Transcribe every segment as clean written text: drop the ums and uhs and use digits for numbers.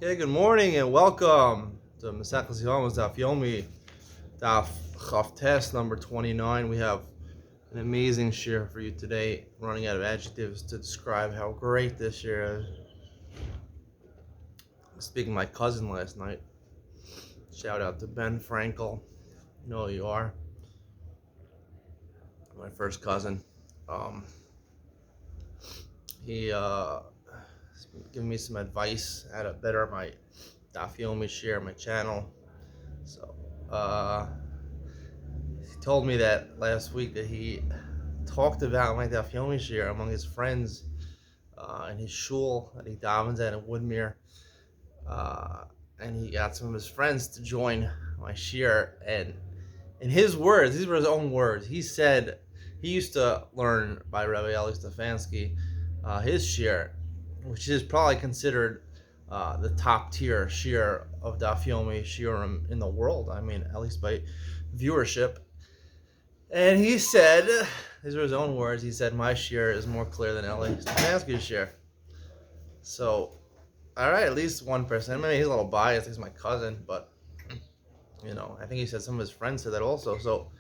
Okay, good morning and welcome to Yevamos Daf Yomi Daf Chavtes number 29. We have an amazing shiur for you today. Running out of adjectives to describe how great this shiur is. I was speaking to my cousin last night. Shout out to Ben Frankel. You know who you are. My first cousin. He giving me some advice how to better my Daf Yomi shiur, my channel. So, he told me that last week that he talked about my Daf Yomi shiur among his friends in his shul that he davens at in Woodmere. And he got some of his friends to join my shiur. And in his words, these were his own words, he said he used to learn by Rabbi Eli Stefansky his shiur, which is probably considered the top tier shiur of Daf Yomi shiurim in the world. I mean, at least by viewership. And he said, these were his own words, he said, my shiur is more clear than Eli Stefansky's shiur. So, all right, at least 1%. Maybe he's a little biased, he's my cousin, but, I think he said some of his friends said that also. So,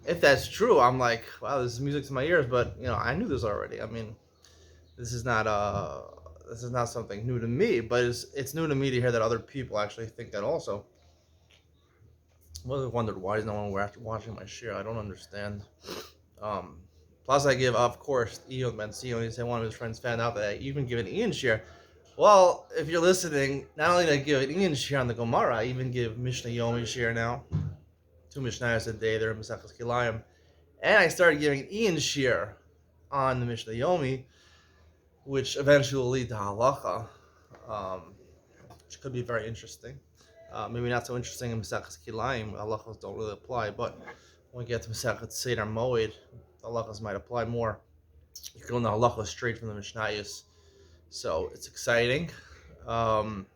if that's true, I'm like, wow, this is music to my ears, but, I knew this already. I mean, this is not something new to me, but it's new to me to hear that other people actually think that also. I always wondered why is no one watching my shiur. I don't understand. Plus, I give, of course, Ian Ben Sion. He said one of his friends found out that I even give an Ian shiur. Well, if you're listening, not only do I give an Ian shiur on the Gemara, I even give Mishna Yomi shiur now. 2 Mishnayos a day there in Maseches Kilayim. And I started giving an Ian shiur on the Mishna Yomi, which eventually will lead to halacha, which could be very interesting. Maybe not so interesting in Maseches Kilayim. Halachas don't really apply, but when we get to Maseches Seder Moed, halachas might apply more. You can learn the halachas straight from the Mishnayos, so it's exciting. And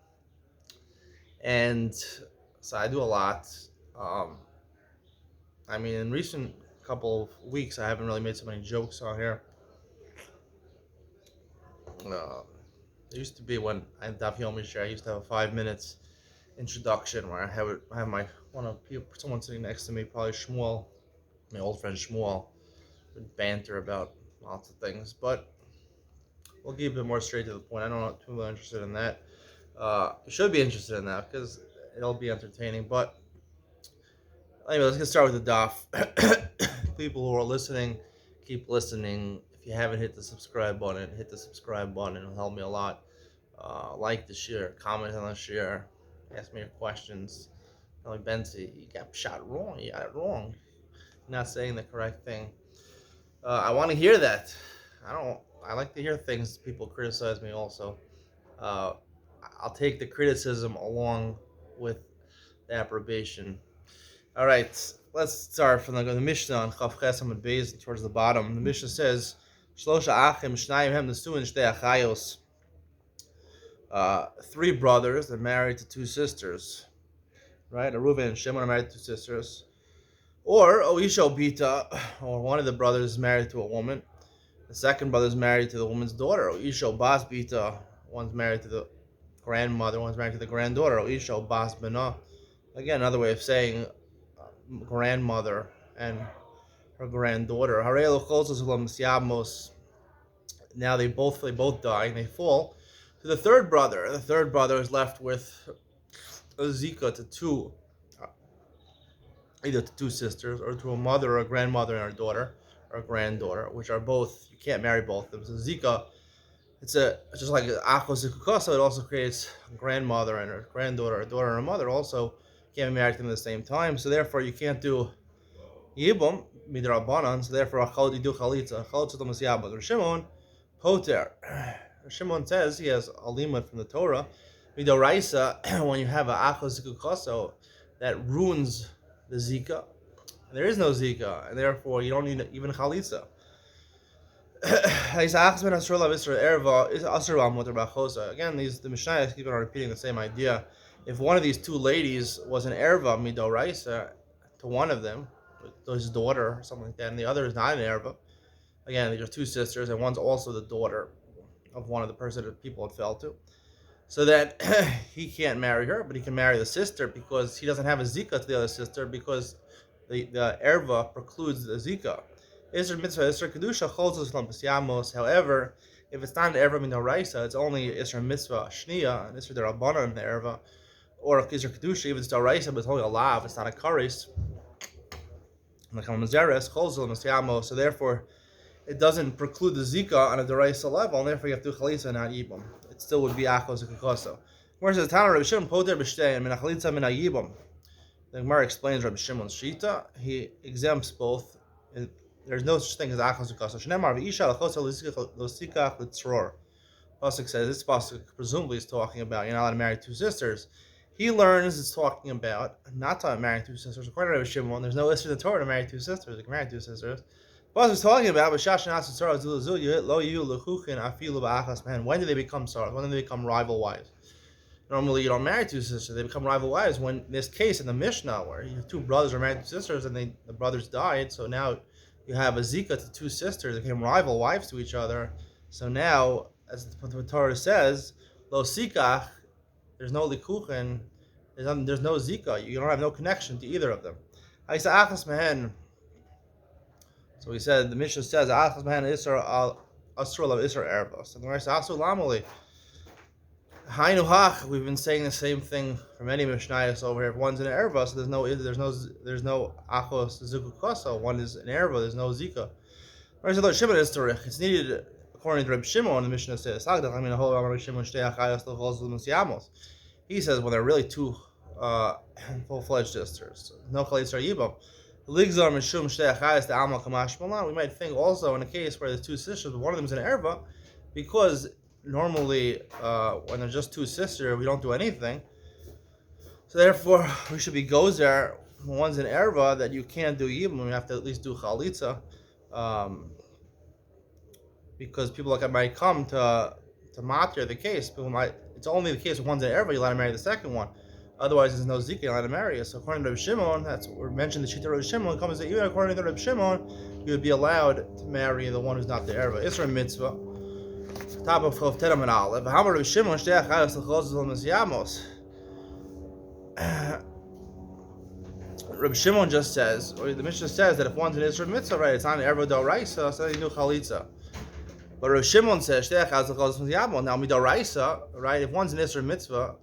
so I do a lot. In recent couple of weeks, I haven't really made so many jokes on here. It used to be when I had Daf Yomi shiur, I used to have a 5 minutes introduction where I have someone sitting next to me, probably Shmuel, my old friend Shmuel, would banter about lots of things, but we'll keep it more straight to the point. I don't know if people are interested in that. You should be interested in that because it'll be entertaining. But anyway, let's get started with the daf. People who are listening, keep listening. If you haven't hit the subscribe button, hit the subscribe button. It'll help me a lot. Like the shiur, comment on the shiur, ask me your questions. Like Benzi, you got shot wrong. You got it wrong. You're not saying the correct thing. I want to hear that. I like to hear things people criticize me also. I'll take the criticism along with the approbation. All right, let's start from the Mishna on Chav Ches Amud Beis towards the bottom. The Mishna says, Shlosha achim shnayim hem nesuin shtei achayos. 3 brothers, they're married to 2 sisters. Right? Reuven and Shimon are married to 2 sisters. Or Oisha Bita, or one of the brothers is married to a woman. The second brother is married to the woman's daughter. Oisha Bas Bita, one's married to the grandmother, one's married to the granddaughter. Oisha Bas Bina. Again, another way of saying grandmother and her granddaughter. Now they both die and they fall to the third brother. The third brother is left with a zika to either to 2 sisters or to a mother or a grandmother and her daughter or a granddaughter, which are both, you can't marry both of them. So zika, it's just like achos zikukoso, it also creates a grandmother and her granddaughter, a daughter and her mother also can't be married to them at the same time. So therefore you can't do yibum midrabanan. So therefore you do chalitza. Chalitza tomas yabad. Shimon poter. Shimon says he has a limud from the Torah. Midoraisa, when you have a achos zikukoso, that ruins the zika. There is no zika, and therefore you don't need even chalitza. Again, the Mishnah keep on repeating the same idea. If one of these 2 ladies was an erva midoraisa to one of them, his daughter or something like that, and the other is not an erva, again, these are 2 sisters, and one's also the daughter of one of the person that people had fell to. so that he can't marry her, but he can marry the sister because he doesn't have a zika to the other sister because the erva precludes the zika. Isra mitzvah, Isra kedusha, cholzos Yevamos. However, if it's not an erva minoraisa, it's only Isra mitzvah shnia and Isra derabbanan in the erva, or Isra kedusha, even it's daraisa, but it's only a lav, it's not a karis. So therefore, it doesn't preclude the zika on a deraisa level, and therefore you have to chalitza and not yibam. It still would be achos and kakoso. Whereas the Tana Rabbi Shimon poter b'shtein min chalitza min yibam. The Gemara explains Rabbi Shimon's shita. He exempts both. There's no such thing as achos and kakoso. Shneimar v'isha lachosa l'sikach l'tzror. Pasuk says this pasuk presumably is talking about you're not allowed to marry two sisters. He learns it's talking about not to marry two sisters. According to Rabbi Shimon, there's no issue in the Torah to marry two sisters. You can marry two sisters. But it's talking about when do they become sorrows? When do they become rival wives? Normally, you don't marry two sisters; they become rival wives. When in this case in the Mishna, where you have two brothers are married to sisters, and the brothers died, so now you have a zika to two sisters, they became rival wives to each other. So now, as the Torah says, lo sikach, there's no likuchen, there's no zika. You don't have no connection to either of them. So he said, the Mishnah says, Achas Mahan Isra al Asrul of Isra Erebos. And the Gemara says, Asul Lamali. Hainu Hach, we've been saying the same thing for many Mishnayos over here. If one's an Erebos, there's no Achos Zuku Koso. One is an Erebos, there's no Zika. It's needed, according to Reb Shimon, the Mishnah says, he says, when they're really two full-fledged sisters, no Chalitza Yibam. We might think also in a case where there's two sisters, but one of them is an erva, because normally when there's just two sisters, we don't do anything. So therefore, we should be gozer. One's an erva that you can't do yibum. We have to at least do chalitza, because people might come to matir the case. It's only the case when one's an erva, you're allowed to marry the second one. Otherwise, there's no zika allowed to marry. So according to Rabbi Shimon, that's what we mentioned the shita of Rabbi Shimon, comes that even according to Rabbi Shimon, you would be allowed to marry the one who's not the erva. Isra mitzvah. Top of Chav Teram and Aleph. How about Rabbi Shimon? Shtei achayos l'chos Yevamos. Rabbi Shimon just says, or the Mishnah says that if one's an Isra mitzvah, right, it's not an erva d'oraisa, so you do chalitza. But Rabbi Shimon says shtei achayos l'chos Yevamos. Now midoraisa, right? If one's an Isra mitzvah,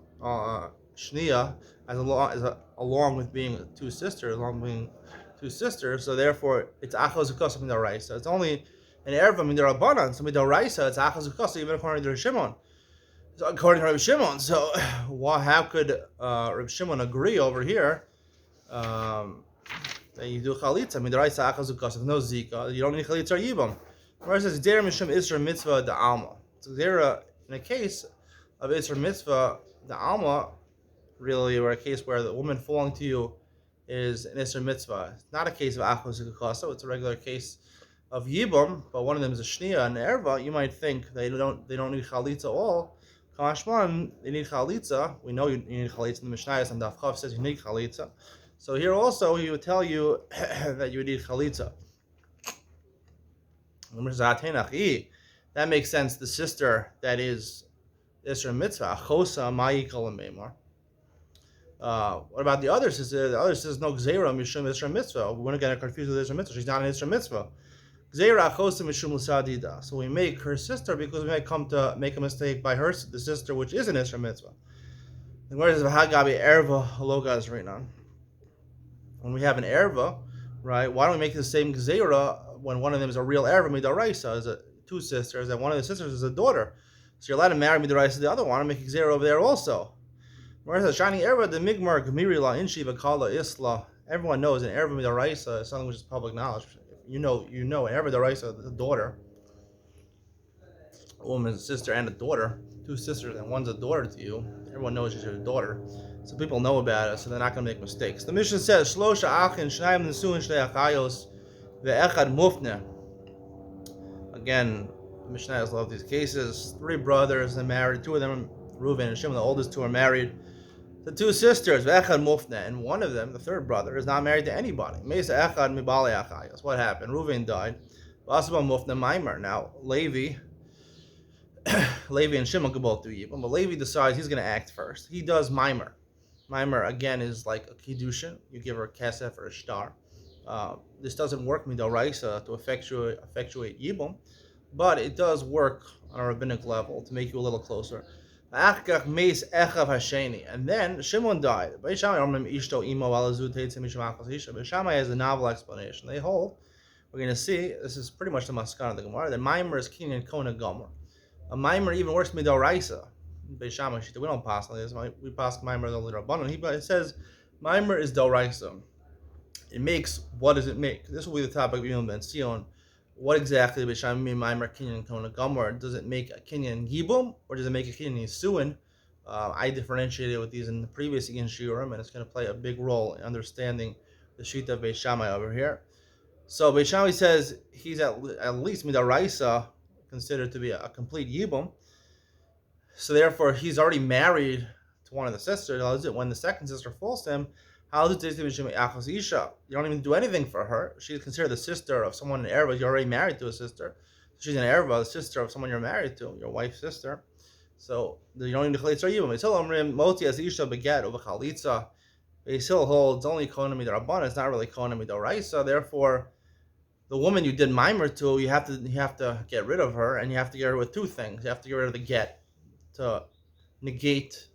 shnia, along with being two sisters, so therefore it's achos ukos midoraisa. It's only an erva midarabanan, so midoraisa it's achos ukos even according to Rabbi Shimon. So according to Rabbi Shimon, so how could Rabbi Shimon agree over here that you do chalitza midoraisa achos ukos no zika? You don't need chalitza or yibam. Whereas it's dera mishum isra mitzvah the alma. So dera in a case of isra mitzvah the alma. Really, or a case where the woman falling to you is an Isra mitzvah. It's not a case of achos ukaso, it's a regular case of yibum, but one of them is a shnia and erva. You might think they don't need chalitza all. Kamashman, they need chalitza. We know you need chalitza. The Mishnah and Daf Chav says you need chalitza. So here also he would tell you that you would need chalitza. That makes sense. The sister that is Isra mitzvah, chosa ma'ikal meimar. What about the other sister? The other sister is no gzeira mishum Isra mitzvah. We wouldn't get confused with Isra mitzvah. She's not an Isra mitzvah. Gzeira chosa mishum l'sadida. So we make her sister because we might come to make a mistake by the sister, which is an Isra mitzvah. And where does v'hagabi erva haloga is written on? When we have an erva, right? Why don't we make the same gzeira when one of them is a real erva midaraisa, is two sisters, and one of the sisters is a daughter? So you're allowed to marry midaraisa the other one and make a gzeira over there also. Whereas the shiny erva, the migmar gemiri la inshi v'kala isla. Everyone knows an erva midaraisa is something which is public knowledge. You know, an erva midaraisa, the daughter, a woman's sister and a daughter, two sisters, and one's a daughter to you. Everyone knows she's your daughter, so people know about it, so they're not going to make mistakes. The Mishnah says shlosha achin shnayim nesuin shnei achayos ve'echad mufne. Again, the Mishnah love these cases. Three brothers are married. Two of them, Reuven and Shimon, the oldest two, are married. The two sisters, Echad Mufna, and one of them, the third brother, is not married to anybody. Mesa Echad Mibale Achayos. What happened? Reuven died. Vasaba Mufna Maimer. Now, Levi Levi and Shimon could both do Yibum, but Levi decides he's going to act first. He does Mimer. Mimer, again, is like a Kiddushin. You give her a Kesef or a Shtar. This doesn't work Midoraisa to effectuate Yibum, but it does work on a rabbinic level to make you a little closer. And then Shimon died. Shammai has a novel explanation. They hold, we're going to see, this is pretty much the Maskana of the Gemara, that Mimer is Kinyan Kona Gomer. A Mimer even works Midoraisa. We don't pass on this. We pass Mimer the Rabbanon. He says Mimer is Doraisa. It makes, what does it make? This will be the topic of Yom Ben Sion. What exactly does mean Mimer Kinyan Kona Gomer? Does it make a Kinyan Gibum or does it make a Kinyan Yisuin? I differentiated with these in the previous Yin Shiurim, and it's going to play a big role in understanding the Shita of Beis Shammai over here. So Beis Shammai says he's at least Midaraisa, considered to be a complete Yibum. So therefore, he's already married to one of the sisters. When the second sister falls to him, how does it? You don't even do anything for her. She's considered the sister of someone in Erva. You're already married to a sister. She's an Erva, the sister of someone you're married to, your wife's sister. So you don't need to chalitza yibum. Moti as isha beget over chalitza. Basil holds only kohen midrabanan. It's not really kohen midoraisa. Therefore, the woman you did mimer to, you have to get rid of her, and you have to get rid of two things. You have to get rid of the get to negate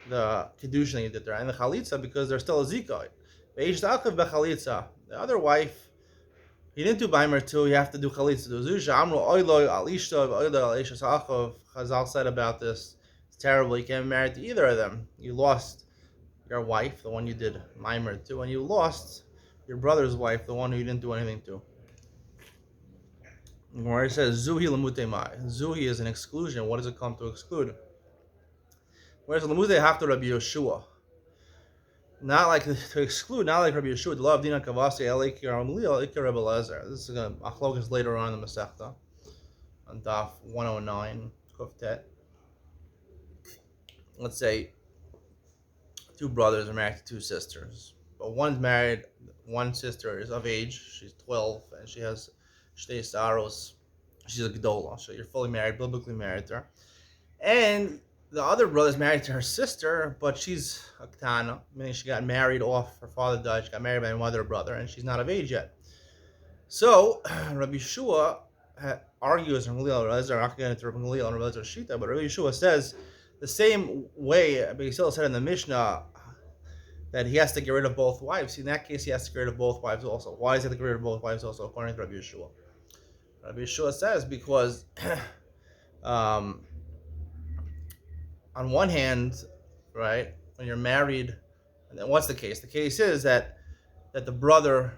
the kedushin that you did there, and the chalitza because there's still a zikah. The other wife, you didn't do mimer to. You have to do chalitza. Chazal said about this, it's terrible. You can't be married to either of them. You lost your wife, the one you did mimer to, and you lost your brother's wife, the one who you didn't do anything to. Where it says Zuhi lemute mai. Zuhi is an exclusion. What does it come to exclude? Whereas lemute hafta Rabbi Yeshua, not like to exclude, not like Rabbi Yeshua. The law of Dina Kavasi Elikir Amliel Ikir Rebbe Lezer. This is a machlokas later on in the Masechta on Daf 109 Kuftet. Let's say two brothers are married to two sisters, but one's married. One sister is of age. She's 12 and she has Shtei Saros. She's a Gdola, so you're fully married, biblically married to her. And the other brother's married to her sister, but she's a Ktana, meaning she got married off, her father died, she got married by another brother, and she's not of age yet. So, Rabbi Yeshua argues in Gamliel, I'm not going into Rabbi Gamliel and Rabbi Shita, but Rabbi Yeshua says the same way Rabbi Yisrael said in the Mishna that he has to get rid of both wives. In that case, he has to get rid of both wives also. Why does he have to get rid of both wives also, according to Rabbi Yeshua? Rabbi Yeshua says because on one hand, right, when you're married, and then what's the case? The case is that the brother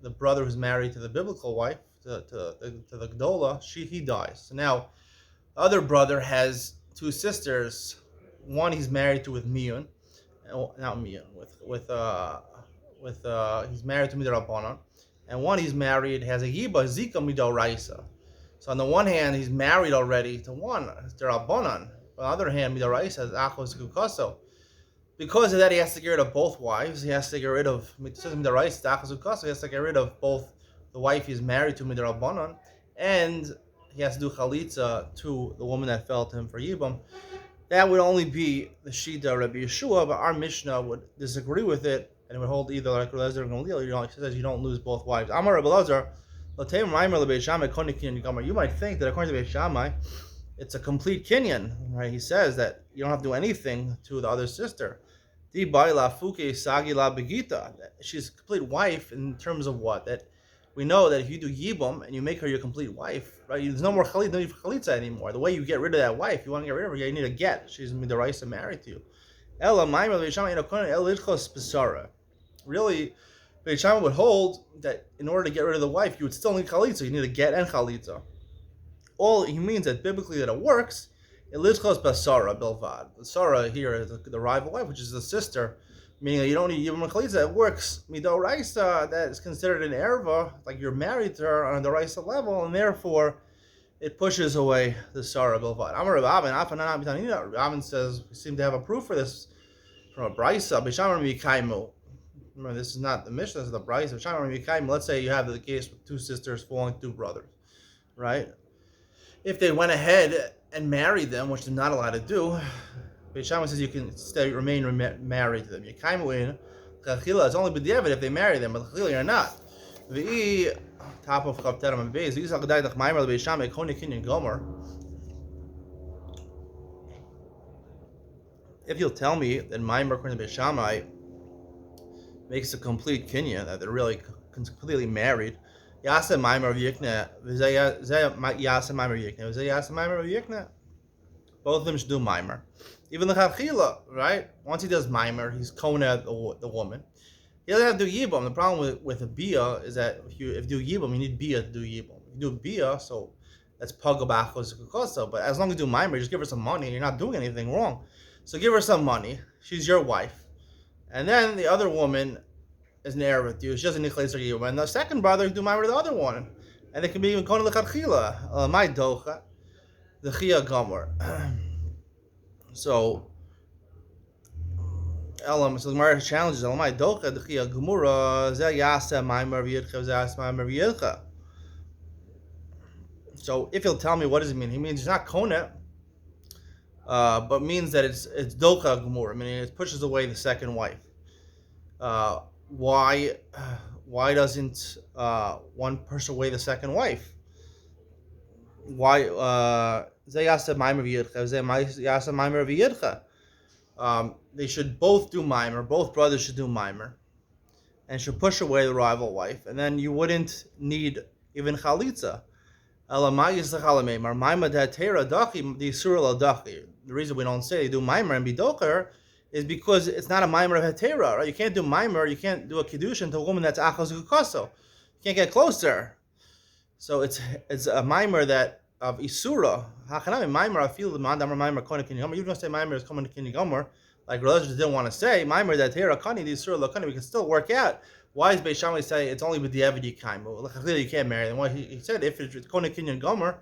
who's married to the biblical wife, to the Gdola, he dies. So now, the other brother has two sisters. One he's married to with Miyun, not Miyun, he's married to Midrabanan, and one he's married has a Yiba Zika Midoraisa. So on the one hand, he's married already to one, to Rabbanan. On the other hand, Midoraisa has Achos Kukaso. Because of that, he has to get rid of both wives. He has to get rid of Midoraisa, Achos Kukaso. He has to get rid of both the wife he's married to, Midrabanan, and he has to do Chalitza to the woman that fell to him for Yibam. That would only be the Shita Rabbi Yeshua, but our Mishnah would disagree with it, and it would hold either like Rabbi Lezer or Gamliel. He says you don't lose both wives. Amar Rabbi Lezer, you might think that according to Beis Shammai, it's a complete kinyan, right? He says that you don't have to do anything to the other sister. She's a complete wife in terms of what? That we know that if you do yibum and you make her your complete wife, right? There's no more chalitza anymore. The way you get rid of that wife, you want to get rid of her, you need a get. She's midaraisa married to you. Really, Beis Shammai would hold that in order to get rid of the wife, you would still need chalitza. You need a get and chalitza. All he means that biblically that it works. It litzchos basara bilvad. Basara here is the rival wife, which is the sister, meaning that you don't need yibum and chalitza. It works midoraisa. That is considered an erva, like you're married to her on the raisa level, and therefore it pushes away the Sarah Bilvad. Amar Rabban says we seem to have a proof for this from a brisa. Remember, this is not the Mishna, this is the brisa. Let's say you have the case with two sisters falling to two brothers, right? If they went ahead and married them, which they're not allowed to do, Beit Shammai says you can remain married to them. You kind of win. It's only b'diavad if they marry them, but chachila you're not. The top of Chavteram and Beis. These are the Maimer Beit Shammai Koni Kinyan Gomer. If you'll tell me that Maimer Koni Beit Shammai makes a complete kinyan, that they're really completely married. Yasa Maimer Yikna, Yasa Maimer Yikna, Yasa Maimer Yikna. Both of them should do Maimer. Even the Chavchila, right? Once he does Maimer, he's Kona the woman. He doesn't have to do Yibam. The problem with a Bia is that if you do Yibam, you need Bia to do Yibam. If you do Bia, so that's Pagabachos Kukoso. But as long as you do Maimer, just give her some money, and you're not doing anything wrong. So give her some money. She's your wife. And then the other woman is an heir with you. She doesn't need Chlezer Yibam. And the second brother can do Maimer to the other one. And they can be even Kona L'Chachila. My Docha. The Chia Gomer. So the Gemara challenges Elamai Docha the Chia Gemura Zeh Yasa Maimer V'Yidcha Zeh Yasa Maimer V'Yidcha. So if he'll tell me what does it mean, he means it's not Kona, but means that it's Docha Gemura. I mean it pushes away the second wife. Why doesn't one push away the second wife? Why Zeh Yasa Maimer V'Yidcha Zeh Yasa Maimer V'Yidcha. They should both do Maimer. Both brothers should do Maimer, and should push away the rival wife. And then you wouldn't need even Chalitza. The reason we don't say they do Maimer and Bidocher is because it's not a Maimer of Hetera, right? You can't do Maimer, you can't do a Kiddushin to a woman that's Achos Kukoso. You can't get closer. So it's a Maimer that of Isura. Hachanami Maimer, I feel the Mandamar Maimer Kona Kinyan Gomer. You don't say Maimer is coming to Kinyan Gomer, like religions didn't want to say. Maimer that here Kani, the Isura Lakani, we can still work out. Why is Beit Shammai say it's only with the Eved Yikaimu? You can't marry them. Well, he said if it's Kona Kinyan Gomer,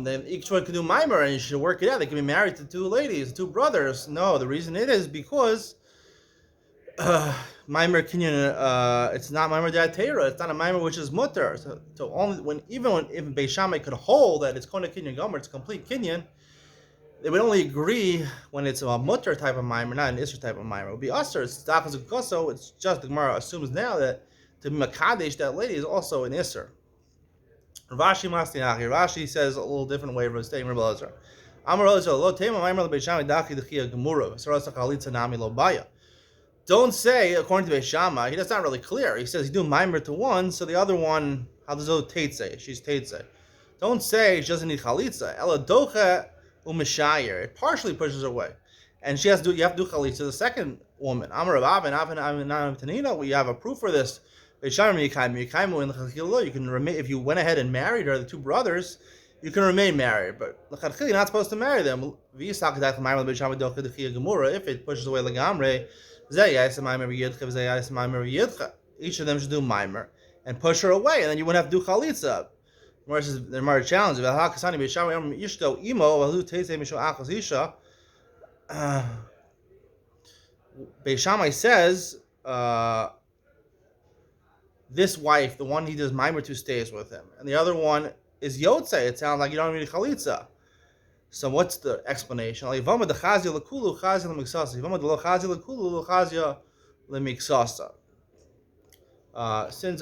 then each one can do Maimer and you should work it out. They can be married to two ladies, two brothers. No, the reason it is because Maimer Kinyan, it's not Maimer Da'atera. It's not a Maimer which is mutter. So only if Beit Shammai could hold that it's Kona Kinyan Gomer, it's complete Kinyan, they would only agree when it's a mutter type of Maimer, not an Isser type of Maimer. It would be Usser. It's Dachas Ukoso. It's just the Gemara assumes now that to be Makadesh, that lady is also an Isser. Rashi says a little different way of stating Rebbe Elazar. Amar Elazar lo tema Maimer Beit Shammai dachi d'chia gemura v'sarasa chalitza nami lo baya. Don't say, according to Beit Shammai, that's not really clear. He says you do Maimer to one, so the other one, how does it Teitze? She's Teitze. Don't say she doesn't need Chalitza. Ela docha u'mishayir. It partially pushes her away. And you have to do Chalitza, the second woman. Amar Rav Avin Tanina, we have a proof for this. Beit Shammai Yikaimu in L'chachila, you can remain, if you went ahead and married her, the two brothers, you can remain married. But L'chachila, you're not supposed to marry them. If it pushes away L'gamre, each of them should do Maimer and push her away, and then you wouldn't have to do Chalitza. The Gemara challenge Beit Shammai says this wife, the one he does Maimer to, stays with him, and the other one is Yotze. It sounds like you don't need Chalitza. So what's the explanation? Since a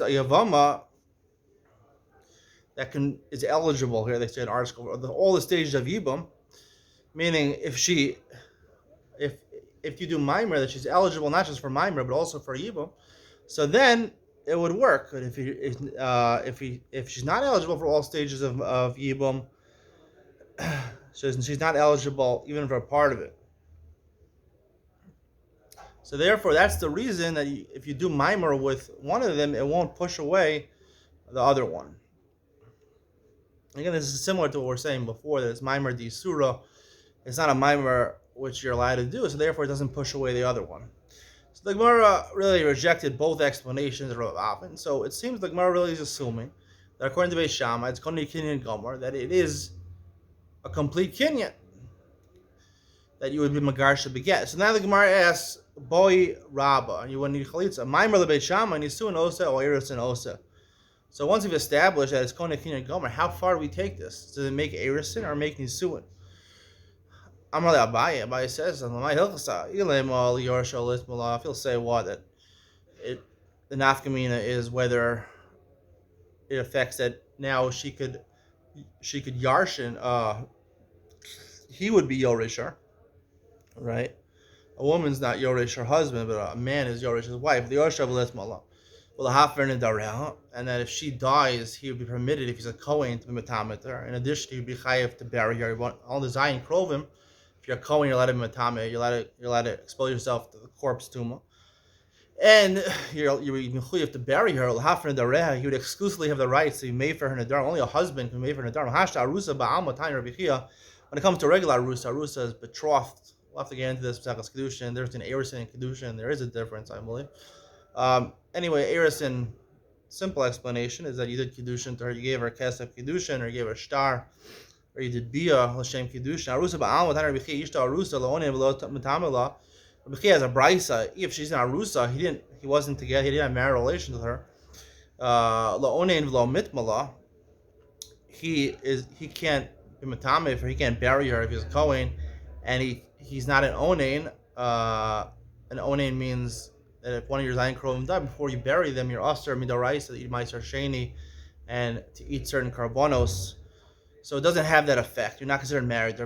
Yevama that is eligible here, they say in article, all the stages of Yibam, meaning if you do Maimer, that she's eligible not just for Maimer but also for Yibam, so then it would work. But if she's not eligible for all stages of Yibam, so she's not eligible even for a part of it. So therefore, that's the reason that if you do Maimer with one of them, it won't push away the other one. Again, this is similar to what we were saying before, that it's Maimer D'Isura. It's not a Maimer which you're allowed to do, so therefore it doesn't push away the other one. So the Gemara really rejected both explanations of Rav Avin. So it seems the Gemara really is assuming that according to Beit Shammai, it's Koni Kinyan Gomer, that it is a complete kinyan that you would be Magarsh beget. So now the Gemara asks, Boy Rabba, and you wouldn't need Chalitza. Maimer LeBeit Shammai, and Nisu and Osa, or Iris and Osa. So once we've established that it's Kona Kinyan Gomer, how far do we take this? Does it make Erisin or make Nisuin? Amar Abaye says, he'll say what? That the nafkamina is whether it affects that now she could yarshin, he would be Yorisher, right? A woman's not Yorish her husband, but a man is Yorish his wife. The Yorisher of Lismala. Well, the Hafer and Darel, and that if she dies, he would be permitted, if he's a Kohen, to be Matameter. In addition, he would be Chayev to bury her. All the Zion Krovim, if you're a Kohen, you're allowed to be Matamet, you're allowed to expose yourself to the corpse tumor. And you're have to bury her. Hafer and Darel, he would exclusively have the rights to be made for her Nadar. Only a husband can be made for her Nadar. Hashta Arusa Ba'al Matan Rabichia. When it comes to regular Arusa is betrothed. We'll have to get into this Pesachas Kedushin. There's an Erisin and Kedushin. There is a difference, I believe. Anyway, Erisin, simple explanation is that you did Kedushin to her. You gave her Kesef Kedushin, or you gave her Shtar, or you did Bia L'Shem Kedushin. Arusa Ba'al Matan Rabichia Yishta Arusa L'Onim V'Lo Metamela. Rabichia has a Brisa. If she's an Arusa, he wasn't together. He didn't have marital relations with her. L'Onim V'Lo Mitmala. He can't be Matame for he can't bury her if he's a Kohen, and he's not an Onain. An Onain means that if one of your Zion Krovim died, before you bury them, you're Aser Midoraisa to eat Meiser Sheni and to eat certain karbonos. So it doesn't have that effect. You're not considered married.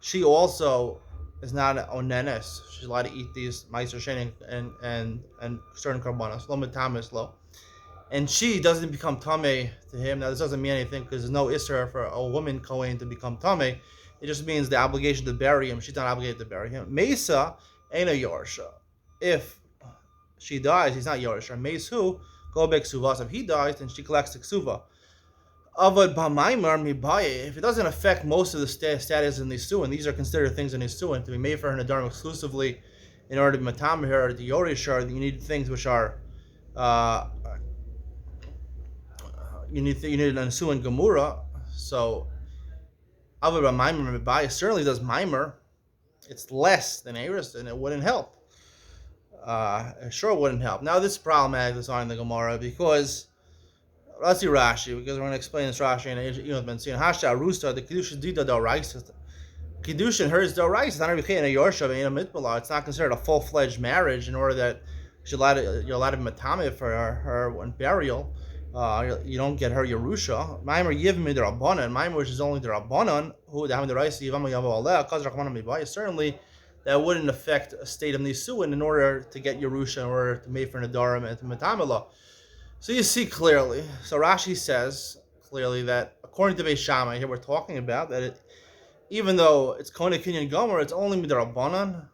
She also is not an Onenes. She's allowed to eat these Meiser Sheni and certain karbonos. Lo Mitamis Lo. And she doesn't become Tameh to him. Now, this doesn't mean anything because there's no Isser for a woman Kohen to become Tameh. It just means the obligation to bury him. She's not obligated to bury him. Mesa ain't a Yorsha. If she dies, he's not Yorsha. Mesu, go back Suvas. If he dies, then she collects the Ksuva. Avad Bamaimar Mibaye. If it doesn't affect most of the status in Nisuin, these are considered things in Nisuin to be made for her Nadarim exclusively in order to be Matam her, to Yorish her. You need things which are. You need an Nisuin Gemura. So Avad Bamaimar Mibaye certainly does Maimer. It's less than Eris, and it wouldn't help. It sure wouldn't help. Now, this is problematic, this on the Gemara, because let's see Rashi, because we're going to explain this Rashi and Ben Sion. Hasha Arusa, the Kedushin Dida Doraisa. Kedushin, hers Doraisa, it's not a Yorshav, it's not considered a full-fledged marriage in order that you're allowed to be Matame for her when burial. You don't get her Yerusha. Maimer Yivmi the Rabbanan. Maimer, which is only the Rabbanan, who having the rights to Yevamos Yavo Aleh, Kaz Rachmanan Mibai. Certainly, that wouldn't affect a state of Nisuin in order to get Yerusha, in order to make for Nadarim and to Matamela. So you see clearly. So Rashi says clearly that according to Beis Shammai, here we're talking about that even though it's Kona Kinyan Gomer, it's only Midrabanan.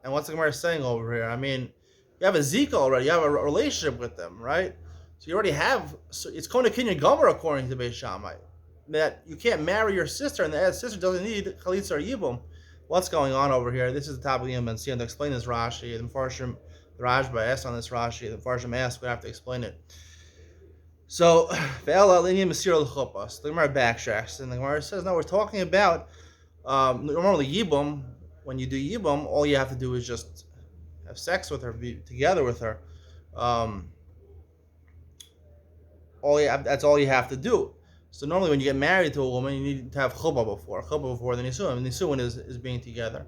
And what's the Gemara saying over here? I mean, you have a Zika already. You have a relationship with them, right? So you already have. So it's Kona Kinyan Gomer according to Beis Shammai that you can't marry your sister, and the sister doesn't need Chalitza or Yibum. What's going on over here? This is the topic of the Yevamos to explain this Rashi. The Mepharshim, the Rajba asked on this Rashi. The Mepharshim asked, we have to explain it. So, the Gemara backtracks, and the Gemara says, no, we're talking about normally Yibum. When you do Yibum, all you have to do is just have sex with her, be together with her. That's all you have to do. So normally when you get married to a woman, you need to have chuppah before the nisuin. And nisuin is being together.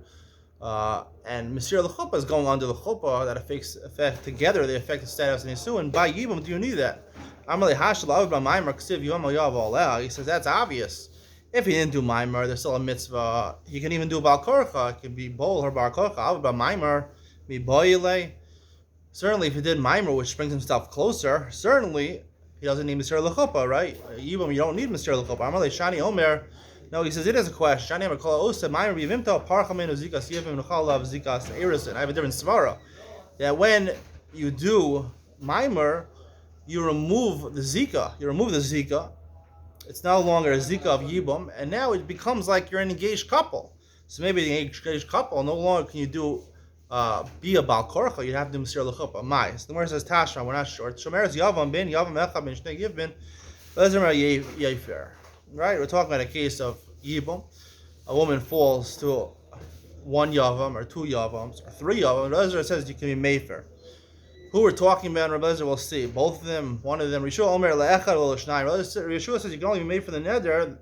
And Mesir l'chuppah is going under the chuppah that affect together, they affect the status of nisuin. By Yibum, do you need that? He says that's obvious. If he didn't do Maimer, there's still a mitzvah. He can even do Bal Korcha. It can be Bol or Bar Korcha. Certainly, if he did Maimer, which brings himself closer, certainly he doesn't need Mesir l'chuppah, right? Yibum, you don't need Mesir l'chuppah. Amalei Shani Omer. No, he says it is a question. Shani Omer Kol Osa Maimer Bivimto Parcha Menu Zikas Yivim Nuchalav Zikas Erisin. I have a different svara. That when you do Maimer, you remove the Zika. It's no longer a Zika of Yibum, and now it becomes like you're an engaged couple. So maybe the engaged couple, no longer can you do be a Bal Korcha, you'd have to do Mesir l'chuppah. Mais. The Gemara says Tashma, we're not sure. Shomer's Yavam bin Yavam Echad bin Shnei Yivbin. Yefer. Right? We're talking about a case of Yibum. A woman falls to one Yavam or two Yavams or three Yavam. Ezra says you can be Mefer. Who we're talking about in Rabbi Eliezer, we'll see. Both of them, one of them, Rishua Omer Le'echad Lo L'Shnayim. Rishua says you can only be made for the neder.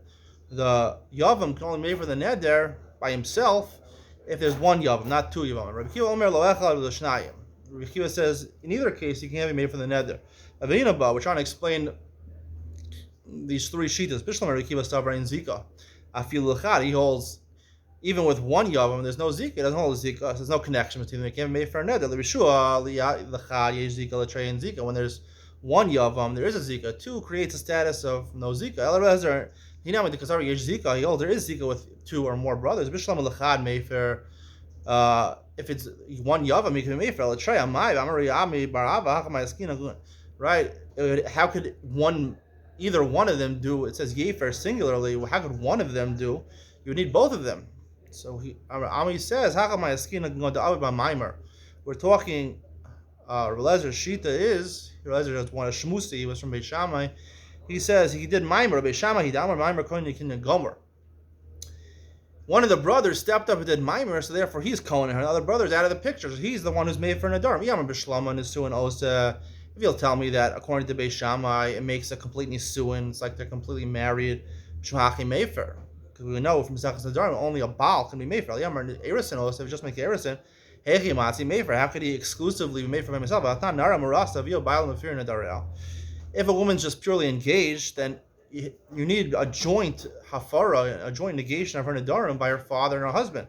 The Yavam can only be made for the neder by himself if there's one Yavam, not two Yavam. Rabbi Kiva Omer Lo Echad Lo L'Shnayim. Rabbi Kiva says in either case you can't be made for the neder. Avinaba, we're trying to explain these three shitas. Bishlam Rabbi Kiva Stavra in Zika. Afil L'Chad, he holds even with one Yavam, there's no Zika, it doesn't hold a Zika, so there's no connection between them. It can't be made for a neder. L'Rishua, L'Chad, Yesh Zika, L'Trei, and Zika. When there's one Yavam, there is a Zika. Two creates a status of no Zika. El Rezer, he now with the Kazari Yesh Zika, he holds there is Zika with two or more brothers. Bishlam L'Chad, Mefer, if it's one Yavam, he can be Mefer. L'Trei, Amai, Amari, Ami, Barava, Hachamai, Eskina, right? How could either one of them do, it says Yefer singularly, how could one of them do? You would need both of them. So Ami says, we're talking, Relezer's Shita is, Relezer is one of Shmusi, he was from Beit Shammai. He says he did Maimer, Beit Shammai, he did Maimer, Kohen Yekin Gomer. One of the brothers stepped up and did Maimer, so therefore he's Kohen, and the other brother's out of the picture. So he's the one who's made for Nadarim. Yamar B'Shlama, Nisuin Osa. If you'll tell me that according to Beit Shammai, it makes a complete Nisuin, it's like they're completely married, Shmachi Mefer. We know from Zachas Nadarim only a Baal can be made for. Yamar Erison also, if you just make Erison, Hechi Matzi made for. How could he exclusively be made for himself? If a woman's just purely engaged, then you need a joint hafara, a joint negation of her Nadarim by her father and her husband.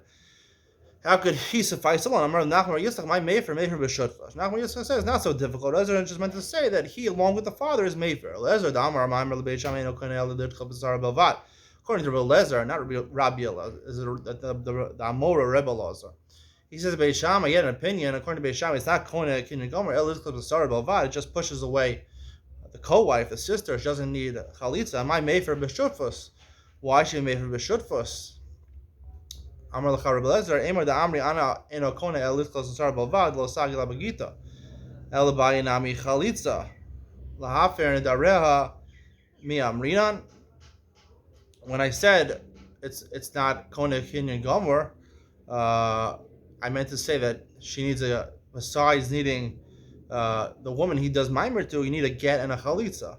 How could he suffice alone? Nachman Yitzchak, my Mefer, Mefer b'shutfa. Nachman Yitzchak says it's not so difficult. Ezra just meant to say that he, along with the father, is Mefer. Ezra Damar Maimer L'Beit Shammai No Konel L'Dirtcha B'Zara Belvat. According to Rabbi Lezer, not Rabbi Elazar, the Amora Rebbe Elazar. He says Beit Shammai, he had an opinion, according to Beit Shammai, it's not Kona Kinyan Gomer, El L'Dirtcha B'Zara Belvat. It just pushes away the co-wife, the sister. She doesn't need Chalitza. My Mefer b'shutfus. Why should Mefer b'shutfus? Amar l'cha Rabbi Lezer, Emar da Amri Ana Eno Kona El L'Dirtcha B'Zara Belvat, Lo Sagi La Bagita. El Bayinami Chalitza. Lahafer Nedareha Mi Amrinan. When I said it's not Kona Kinyan Gomer, I meant to say that she needs besides needing the woman he does Maimer to, you need a get and a Chalitza.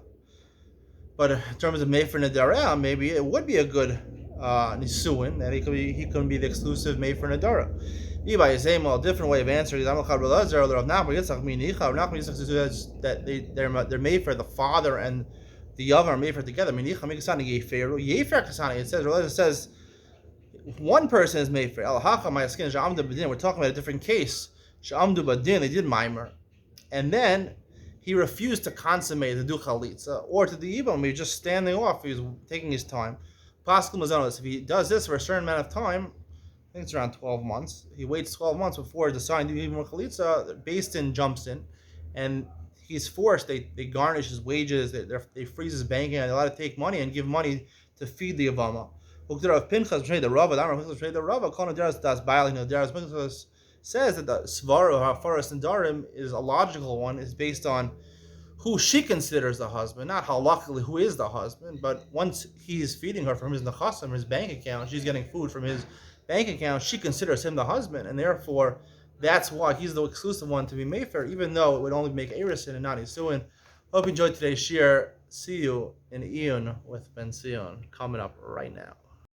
But in terms of Mefer Nedareh, maybe it would be a good Nisuin, that he couldn't be the exclusive Mefer Nedara. Iba Yisrael, a different way of answering is that they're made for the father and the Yavam are made for together. It says one person is made for. We're talking about a different case. They did Maimer, and then he refused to consummate, to do Chalitza, or to do Yibam. He was just standing off. He was taking his time. Pascal Mazonos, if he does this for a certain amount of time, I think it's around 12 months. He waits 12 months before deciding to do Yibam or Chalitza. Based in jumps in, and he's forced. They garnish his wages. They freeze his banking. They're allowed to take money and give money to feed the Yevamos. Says that the Svara, Hafaras, and Darim is a logical one. Is based on who she considers the husband, not how luckily who is the husband. But once he's feeding her from his nechasim, his bank account, she's getting food from his bank account. She considers him the husband, and therefore that's why he's the exclusive one to be made for, even though it would only make Erison and not Yisuin. Hope you enjoyed today's shiur. See you in Iyun with Ben Sion coming up right now.